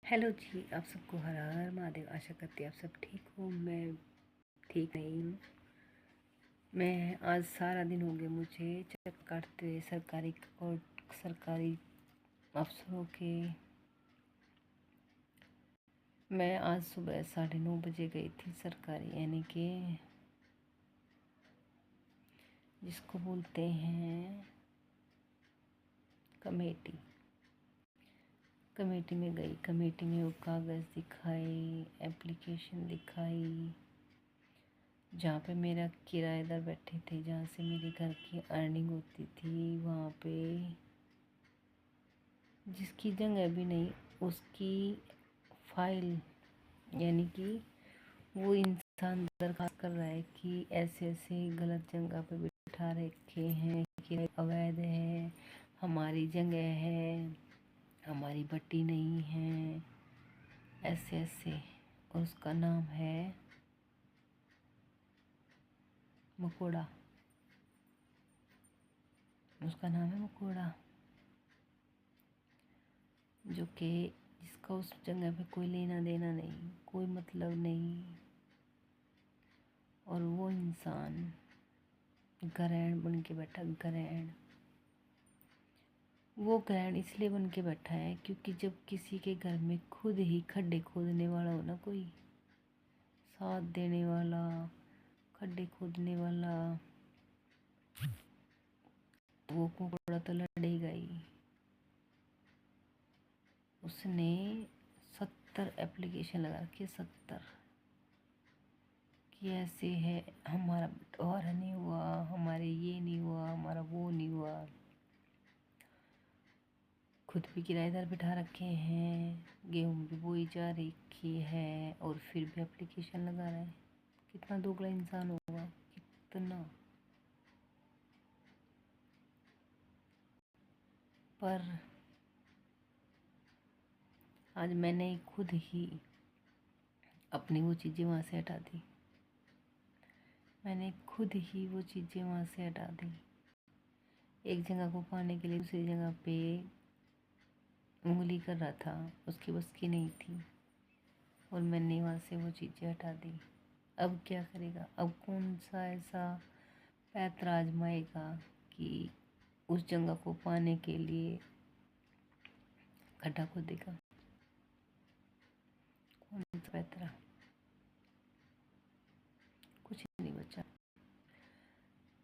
Hello जी, आप सबको हर हर महादेव। आशा करती आप सब ठीक हो। मैं ठीक नहीं हूँ। मैं आज सारा दिन हो गया मुझे चक्कर काटते हुए सरकारी अफसरों के। मैं आज सुबह 9:30 गई थी सरकारी, यानी कि जिसको बोलते हैं कमेटी। कमेटी में गई। कमेटी में वो कागज़ दिखाई, एप्लीकेशन दिखाई, जहाँ पे मेरा किराएदार बैठे थे, जहाँ से मेरे घर की अर्निंग होती थी, वहाँ पे जिसकी जगह भी नहीं उसकी फाइल, यानी कि वो इंसान दरखास्त कर रहा है कि ऐसे ऐसे गलत जगह पे बिठा रखे हैं, किराए अवैध है, हमारी जगह है, हमारी बट्टी नहीं है, ऐसे ऐसे। और उसका नाम है मकोड़ा। उसका नाम है मकोड़ा, जो कि जिसका उस जगह पे कोई लेना देना नहीं, कोई मतलब नहीं। और वो इंसान ग्रहण बन के बैठा। ग्रहण, वो ग्रहण इसलिए बन के बैठा है क्योंकि जब किसी के घर में खुद ही खड्डे खोदने वाला हो ना, कोई साथ देने वाला, खड्डे खोदने वाला, तो वो कुकड़ा तो लड़ेगा ही। उसने 70 एप्लीकेशन लगा रखी, 70, कि ऐसे है, हमारा बंटवारा नहीं हुआ, हमारे ये नहीं हुआ, हमारा वो नहीं हुआ। खुद भी किराएदार बिठा रखे हैं, गेहूँ भी बोई जा रखी है, और फिर भी एप्लीकेशन लगा रहा है। कितना दोगला इंसान होगा, कितना। पर आज मैंने खुद ही अपनी वो चीज़ें वहाँ से हटा दी। मैंने खुद ही वो चीज़ें वहाँ से हटा दी। एक जगह को पाने के लिए दूसरी जगह पे उंगली कर रहा था, उसकी बस की नहीं थी, और मैंने वहाँ से वो चीज़ें हटा दी। अब क्या करेगा? अब कौन सा ऐसा पैंतरा आजमाएगा कि उस जगह को पाने के लिए गड्ढा खोदेगा? कौन सा पैंतरा? कुछ नहीं बचा।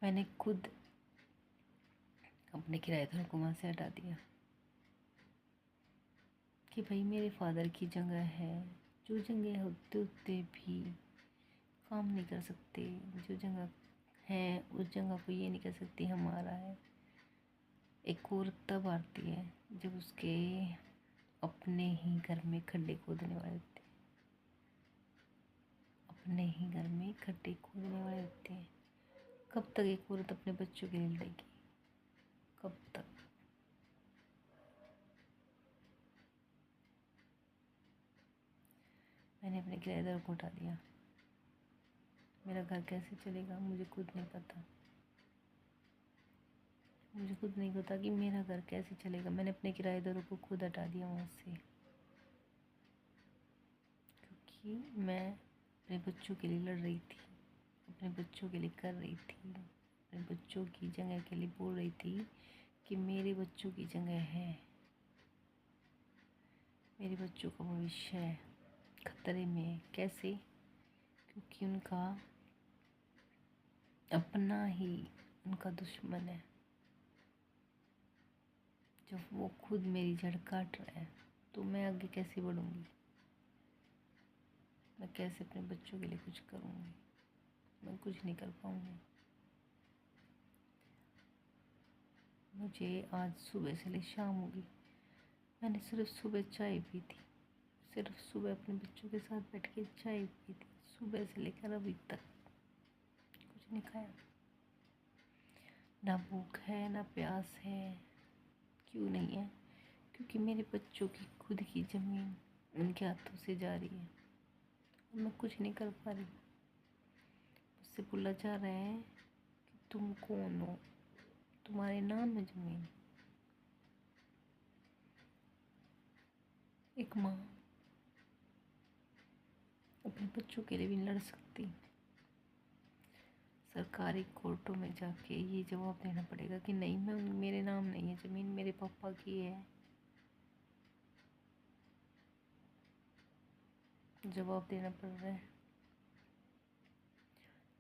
मैंने खुद अपने किराएदार को वहाँ से हटा दिया कि भाई मेरे फादर की जगह है, जो जगह होते होते भी काम नहीं कर सकते, जो जगह है उस जगह को ये नहीं कर सकती हमारा है। एक औरत तब आती है जब उसके अपने ही घर में खड्डे खोदने वाले होते हैं, अपने ही घर में खड्डे खोदने वाले होते हैं। कब तक एक औरत अपने बच्चों के लिए लड़ेगी? कब तक? मैंने अपने किराएदार को उठा दिया। मेरा घर कैसे चलेगा मुझे खुद नहीं पता। मुझे खुद नहीं पता कि मेरा घर कैसे चलेगा। मैंने अपने किराएदारों को खुद हटा दिया वहाँ से, क्योंकि मैं अपने बच्चों के लिए लड़ रही थी, अपने बच्चों के लिए कर रही थी, अपने बच्चों की जगह के लिए बोल रही थी कि मेरे बच्चों की जगह है, मेरे बच्चों का भविष्य खतरे में है। कैसे? क्योंकि उनका अपना ही उनका दुश्मन है। जब वो खुद मेरी जड़ काट रहा है तो मैं आगे कैसे बढ़ूँगी? मैं कैसे अपने बच्चों के लिए कुछ करूँगी? मैं कुछ नहीं कर पाऊँगी। मुझे आज सुबह से ले शाम होगी, मैंने सिर्फ सुबह चाय पी थी, सिर्फ सुबह अपने बच्चों के साथ बैठ के चाय पी थी। सुबह से लेकर अभी तक कुछ नहीं खाया। ना भूख है ना प्यास है। क्यों नहीं है? क्योंकि मेरे बच्चों की खुद की ज़मीन उनके हाथों से जा रही है और मैं कुछ नहीं कर पा रही। मुझसे बोला जा रहा है कि तुम कौन हो, तुम्हारे नाम है ज़मीन। एक माँ अपने बच्चों के लिए भी लड़ सकती। सरकारी कोर्टों में जाके ये जवाब देना पड़ेगा कि नहीं, मैं मेरे नाम नहीं है ज़मीन, मेरे पापा की है। जवाब देना पड़ रहा है।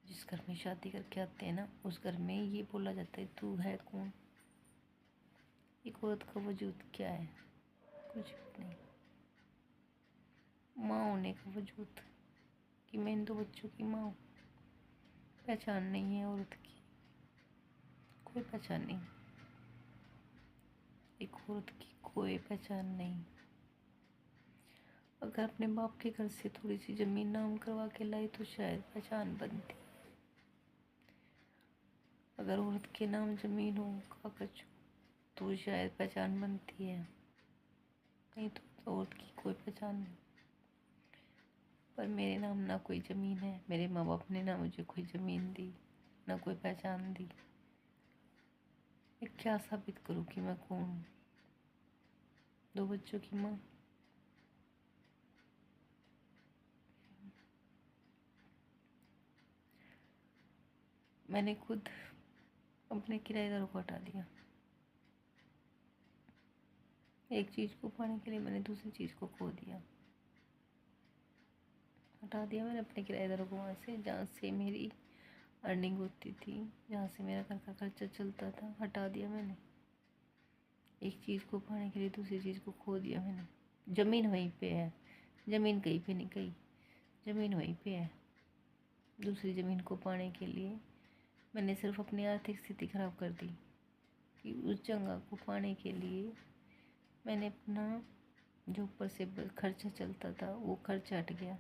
जिस घर में शादी करके आते हैं ना, उस घर में ये बोला जाता है तू है कौन। एक औरत का वजूद क्या है? कुछ भी नहीं। माँ होने का वजूद कि मैं इन 2 बच्चों की माँ हूँ। पहचान नहीं है औरत की, कोई पहचान नहीं। एक औरत की कोई पहचान नहीं। अगर अपने बाप के घर से थोड़ी सी ज़मीन नाम करवा के लाई तो शायद पहचान बनती। अगर औरत के नाम ज़मीन हो, कागज हो, तो शायद पहचान बनती है, नहीं तो औरत की कोई पहचान नहीं। पर मेरे नाम ना कोई ज़मीन है, मेरे माँ बाप ने ना मुझे कोई ज़मीन दी, ना कोई पहचान दी। मैं क्या साबित करूँ कि मैं कौन हूँ? 2 बच्चों की माँ। मैंने खुद अपने किराएदारों को हटा दिया। एक चीज़ को पाने के लिए मैंने दूसरी चीज़ को खो दिया। हटा दिया मैंने अपने किराएदारों को वहाँ से, जहाँ से मेरी अर्निंग होती थी, जहाँ से मेरा घर का खर्चा चलता था। हटा दिया मैंने। एक चीज़ को पाने के लिए दूसरी चीज़ को खो दिया मैंने। ज़मीन वहीं पे है, ज़मीन कहीं पे नहीं गई, ज़मीन वहीं पे है। दूसरी ज़मीन को पाने के लिए मैंने सिर्फ अपनी आर्थिक स्थिति ख़राब कर दी कि उस जगह को पाने के लिए मैंने अपना जो ऊपर से खर्चा चलता था वो खर्चा हट गया।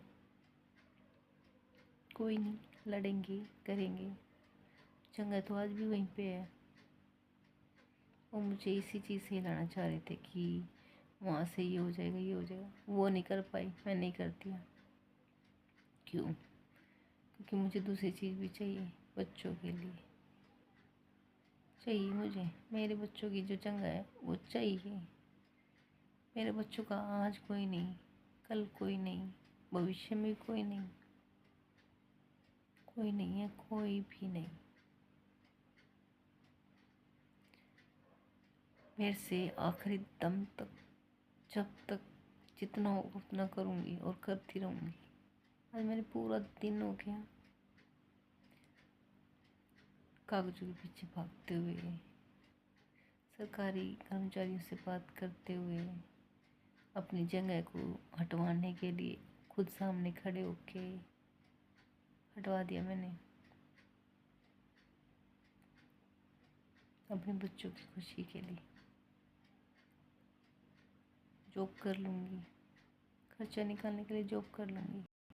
कोई नहीं, लड़ेंगे, करेंगे। जगह तो आज भी वहीं पे है। वो मुझे इसी चीज़ से हिलाना चाह रहे थे कि वहाँ से ये हो जाएगा, ये हो जाएगा। वो नहीं कर पाई, मैं नहीं कर दिया। क्यों? क्योंकि मुझे दूसरी चीज़ भी चाहिए, बच्चों के लिए चाहिए। मुझे मेरे बच्चों की जो जगह है वो चाहिए। मेरे बच्चों का आज कोई नहीं, कल कोई नहीं, भविष्य में कोई नहीं, कोई नहीं है, कोई भी नहीं। मेरे से आखिरी दम तक, जब तक जितना हो उतना करूँगी और करती रहूँगी। आज मैंने पूरा दिन हो गया कागजों के पीछे भागते हुए, सरकारी कर्मचारियों से बात करते हुए, अपनी जगह को हटवाने के लिए खुद सामने खड़े होके हटवा दिया मैंने। अपने बच्चों की खुशी के लिए जॉब कर लूँगी, खर्चा निकालने के लिए जॉब कर लूँगी।